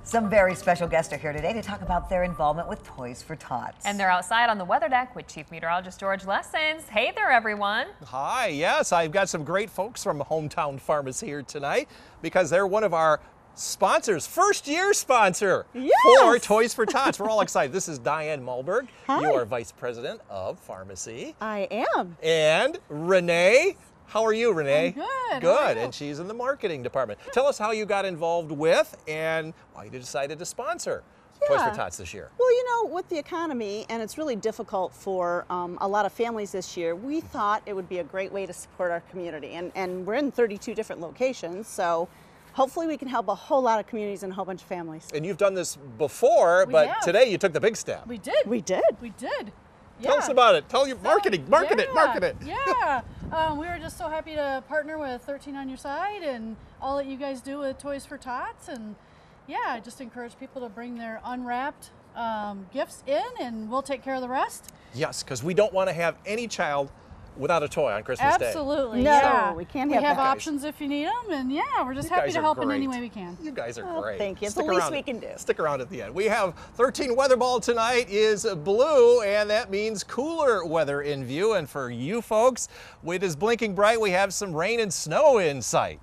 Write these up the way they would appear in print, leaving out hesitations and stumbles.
Some very special guests are here today to talk about their involvement with Toys for Tots. And they're outside on the weather deck with Chief Meteorologist George Lessons. Hey there, everyone. Hi, yes, I've got some great folks from Hometown Pharmacy here tonight because they're one of our sponsors, first-year sponsor for Toys for Tots. We're all excited. This is Diane Mulberg. Hi. You are Vice President of Pharmacy. I am. And Renee. How are you, Renee? I'm good. Good, and she's in the marketing department. Tell us how you got involved with and why you decided to sponsor Toys for Tots this year. Well, you know, with the economy, and it's really difficult for a lot of families this year, we thought it would be a great way to support our community. And we're in 32 different locations, so hopefully we can help a whole lot of communities and a whole bunch of families. And you've done this before, but today you took the big step. We did. We did. We did. Tell us about it. Tell your market it. Yeah. We were just so happy to partner with 13 on Your Side and all that you guys do with Toys for Tots. And yeah, I just encourage people to bring their unwrapped gifts in and we'll take care of the rest. Yes, because we don't want to have any child without a toy on Christmas Day. Absolutely. No, Yeah. we can't We have have that. options if you need them. And yeah, we're just You happy guys to are help in great. any way we can. You guys are great. Thank you. It's Stick the least around. we can do. Stick around at the end. We have 13 weather ball tonight is blue, and that means cooler weather in view. And for you folks, it is blinking bright. We have some rain and snow in sight.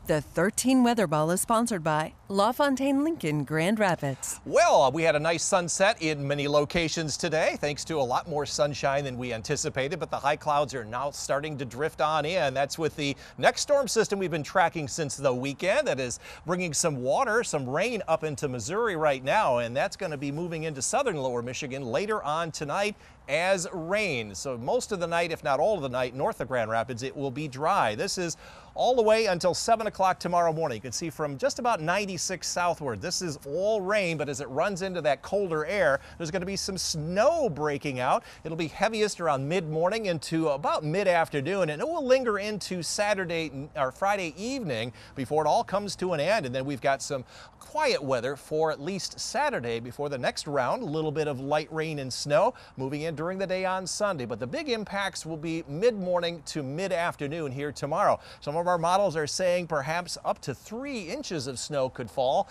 The 13 Weather Ball is sponsored by LaFontaine Lincoln Grand Rapids. Well, we had a nice sunset in many locations today, thanks to a lot more sunshine than we anticipated, but the high clouds are now starting to drift on in. That's with the next storm system we've been tracking since the weekend that is bringing some water, some rain up into Missouri right now, and that's going to be moving into southern lower Michigan later on tonight as rain. So most of the night, if not all of the night, north of Grand Rapids, it will be dry. This is all the way until 7 o'clock tomorrow morning. You can see from just about 96 southward. This is all rain, but as it runs into that colder air, there's going to be some snow breaking out. It'll be heaviest around mid-morning into about mid-afternoon, and it will linger into Saturday or Friday evening before it all comes to an end. And then we've got some quiet weather for at least Saturday before the next round. A little bit of light rain and snow moving in during the day on Sunday, but the big impacts will be mid-morning to mid-afternoon here tomorrow. Some of our models are saying perhaps up to 3 inches of snow could fall.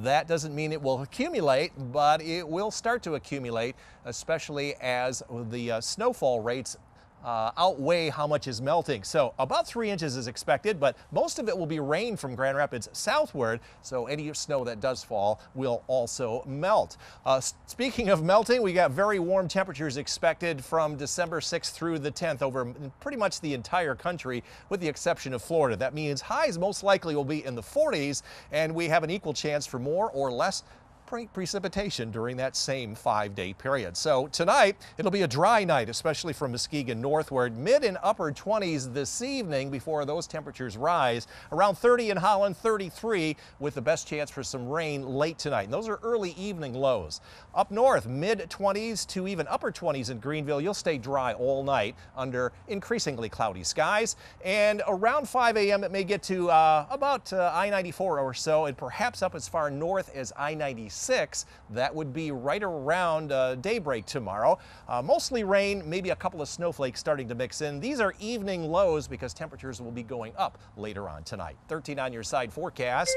That doesn't mean it will accumulate, but it will start to accumulate, especially as the snowfall rates outweigh how much is melting. So about 3 inches is expected, but most of it will be rain from Grand Rapids southward, so any snow that does fall will also melt. Speaking of melting, we got very warm temperatures expected from December 6th through the 10th over pretty much the entire country with the exception of Florida. That means highs most likely will be in the 40s, and we have an equal chance for more or less precipitation during that same 5-day period. So tonight, it'll be a dry night, especially from Muskegon northward. Mid and upper 20s this evening before those temperatures rise. Around 30 in Holland, 33 with the best chance for some rain late tonight. And those are early evening lows. Up north, mid 20s to even upper 20s in Greenville. You'll stay dry all night under increasingly cloudy skies. And around 5 a.m. it may get to about I-94 or so, and perhaps up as far north as I-96. That would be right around daybreak tomorrow. Mostly rain, maybe a couple of snowflakes starting to mix in. These are evening lows because temperatures will be going up later on tonight. 13 on Your Side forecast.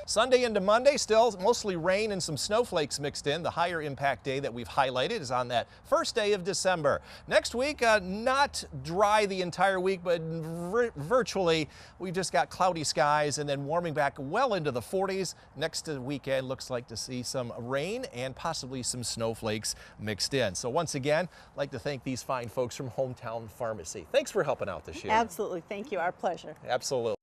Sunday into Monday, still mostly rain and some snowflakes mixed in. The higher impact day that we've highlighted is on that first day of December. Next week, not dry the entire week, but virtually we've just got cloudy skies and then warming back well into the 40s. Next weekend looks like to see some rain and possibly some snowflakes mixed in. So once again, I'd like to thank these fine folks from Hometown Pharmacy. Thanks for helping out this year. Absolutely. Thank you. Our pleasure. Absolutely.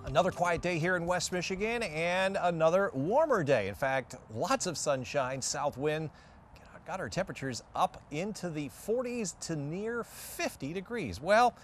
Another quiet day here in West Michigan and another warmer day. In fact, lots of sunshine, south wind got our temperatures up into the 40s to near 50 degrees. Well,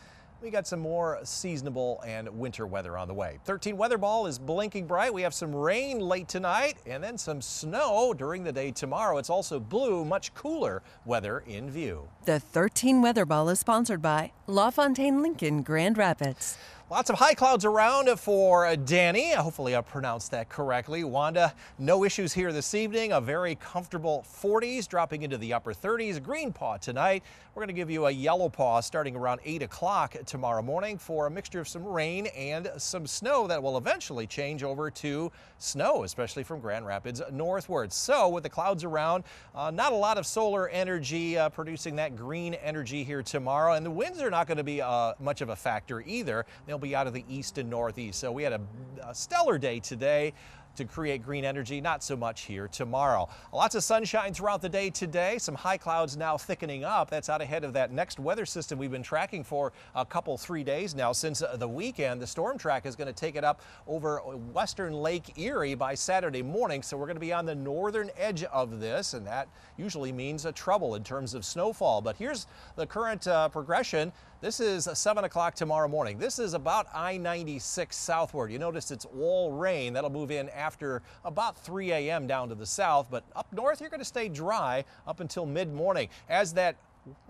we got some more seasonable and winter weather on the way. 13 weather ball is blinking bright. We have some rain late tonight and then some snow during the day tomorrow. It's also blue, much cooler weather in view. The 13 Weather Ball is sponsored by LaFontaine Lincoln Grand Rapids. Lots of high clouds around for Danny. Hopefully I pronounced that correctly. Wanda, no issues here this evening. A very comfortable 40s dropping into the upper 30s. Green paw tonight. We're going to give you a yellow paw starting around 8 o'clock tomorrow morning for a mixture of some rain and some snow that will eventually change over to snow, especially from Grand Rapids northward. So with the clouds around, not a lot of solar energy producing that green energy here tomorrow. And the winds are not going to be much of a factor either. They'll be out of the east and northeast. So we had a stellar day today to create green energy, not so much here tomorrow. Lots of sunshine throughout the day today. Some high clouds now thickening up. That's out ahead of that next weather system we've been tracking for a couple, 3 days now since the weekend. The storm track is going to take it up over western Lake Erie by Saturday morning. So we're going to be on the northern edge of this, and that usually means trouble in terms of snowfall. But here's the current progression. This is 7 o'clock tomorrow morning. This is about I-96 southward. You notice it's all rain. That'll move in after about 3 a.m. down to the south, but up north you're going to stay dry up until mid-morning. As that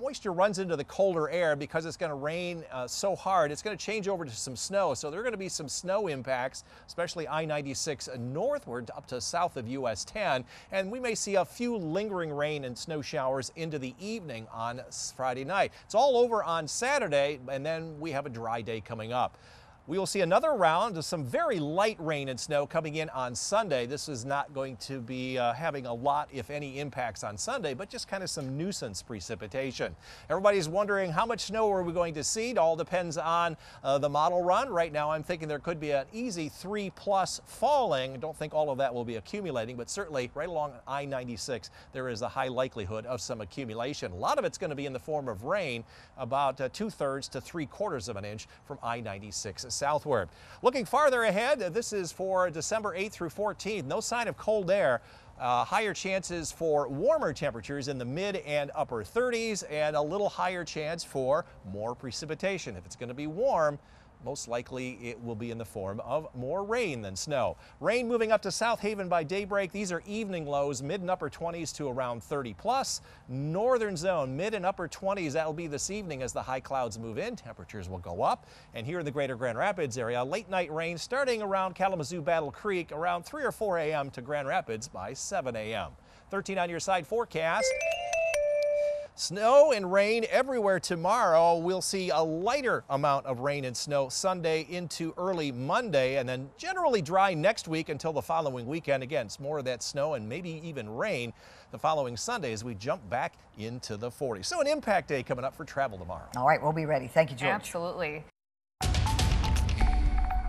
moisture runs into the colder air, because it's going to rain so hard, it's going to change over to some snow. So there are going to be some snow impacts, especially I-96 northward up to south of US 10. And we may see a few lingering rain and snow showers into the evening on Friday night. It's all over on Saturday, and then we have a dry day coming up. We will see another round of some very light rain and snow coming in on Sunday. This is not going to be having a lot, if any, impacts on Sunday, but just kind of some nuisance precipitation. Everybody's wondering how much snow are we going to see. It all depends on the model run. Right now I'm thinking there could be an easy 3+ falling. I don't think all of that will be accumulating, but certainly right along I-96 there is a high likelihood of some accumulation. A lot of it's going to be in the form of rain, about 2/3 to 3/4 of an inch from I-96 southward. Looking farther ahead, this is for December 8th through 14th. No sign of cold air. Higher chances for warmer temperatures in the mid and upper 30s, and a little higher chance for more precipitation. If it's going to be warm, most likely it will be in the form of more rain than snow. Rain moving up to South Haven by daybreak. These are evening lows, mid and upper 20s to around 30+. Northern zone, mid and upper 20s. That will be this evening as the high clouds move in. Temperatures will go up. And here in the greater Grand Rapids area, late night rain starting around Kalamazoo Battle Creek around 3 or 4 a.m. to Grand Rapids by 7 a.m. 13 on your side forecast. Snow and rain everywhere tomorrow. We'll see a lighter amount of rain and snow Sunday into early Monday, and then generally dry next week until the following weekend. Again, it's more of that snow and maybe even rain the following Sunday as we jump back into the 40s. So an impact day coming up for travel tomorrow. All right, we'll be ready. Thank you, George. Absolutely.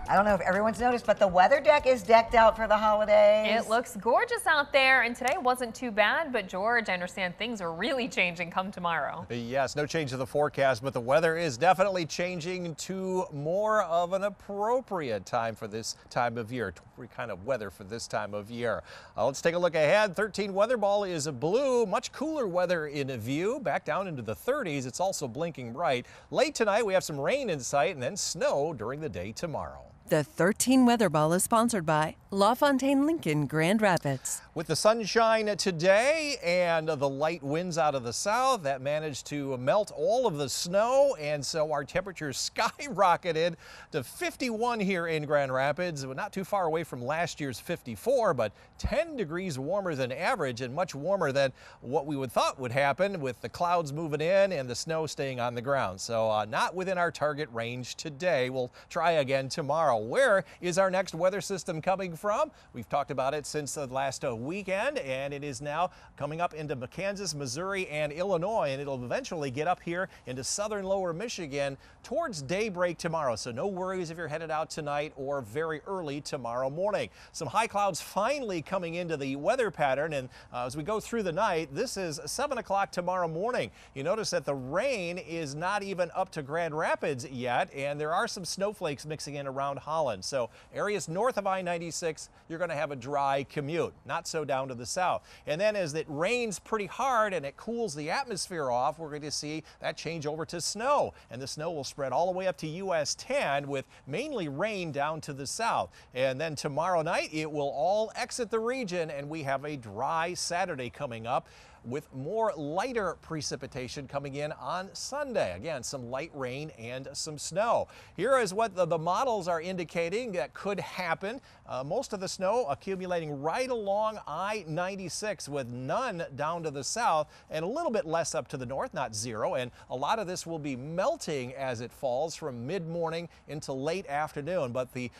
I don't know if everyone's noticed, but the weather deck is decked out for the holidays. It looks gorgeous out there, and today wasn't too bad, but George, I understand things are really changing come tomorrow. Yes, no change to the forecast, but the weather is definitely changing to more of an appropriate time for this time of year. Kind of weather for this time of year. Let's take a look ahead. 13 weather ball is blue. Much cooler weather in view. Back down into the 30s. It's also blinking bright. Late tonight we have some rain in sight and then snow during the day tomorrow. The 13 Weather Ball is sponsored by LaFontaine Lincoln Grand Rapids. With the sunshine today and the light winds out of the south, that managed to melt all of the snow, and so our temperatures skyrocketed to 51 here in Grand Rapids. We're not too far away from last year's 54, but 10 degrees warmer than average and much warmer than what we would thought would happen with the clouds moving in and the snow staying on the ground. So not within our target range today. We'll try again tomorrow. Where is our next weather system coming from? We've talked about it since the last weekend, and it is now coming up into Kansas, Missouri, and Illinois, and it'll eventually get up here into southern lower Michigan towards daybreak tomorrow. So no worries if you're headed out tonight or very early tomorrow morning. Some high clouds finally coming into the weather pattern, and as we go through the night, this is 7 o'clock tomorrow morning. You notice that the rain is not even up to Grand Rapids yet, and there are some snowflakes mixing in around Holland. So areas north of I-96, you're going to have a dry commute, not so down to the south. And then as it rains pretty hard and it cools the atmosphere off, we're going to see that change over to snow. And the snow will spread all the way up to US 10 with mainly rain down to the south. And then tomorrow night, it will all exit the region and we have a dry Saturday coming up. with more lighter precipitation coming in on Sunday. Again, some light rain and some snow. Here is what the models are indicating that could happen. Most of the snow accumulating right along I-96 with none down to the south and a little bit less up to the north, not zero. And a lot of this will be melting as it falls from mid-morning into late afternoon. But the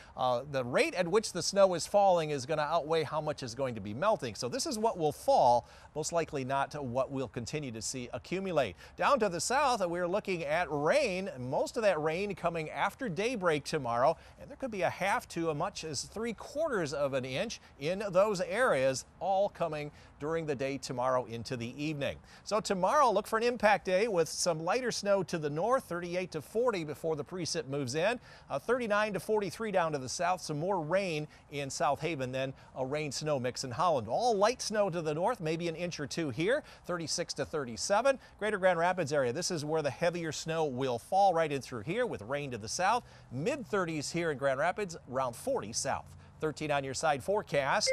rate at which the snow is falling is going to outweigh how much is going to be melting. So this is what will fall, most likely not what we'll continue to see accumulate. Down to the south, we're looking at rain. Most of that rain coming after daybreak tomorrow, and there could be a half to as much as 3/4 of an inch in those areas, all coming during the day tomorrow into the evening. So tomorrow, look for an impact day with some lighter snow to the north, 38 to 40 before the precip moves in, 39 to 43 down to the south, some more rain in South Haven, then a rain-snow mix in Holland. All light snow to the north, maybe an inch or two here, 36 to 37. Greater Grand Rapids area, this is where the heavier snow will fall right in through here with rain to the south. Mid-30s here in Grand Rapids, around 40 south. 13 on your side forecast.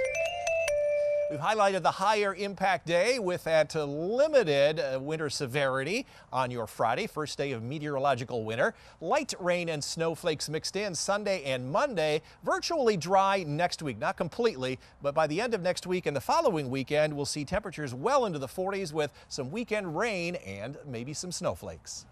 We've highlighted the higher impact day with that limited winter severity on your Friday, first day of meteorological winter. Light rain and snowflakes mixed in Sunday and Monday. Virtually dry next week, not completely, but by the end of next week and the following weekend, we'll see temperatures well into the 40s with some weekend rain and maybe some snowflakes.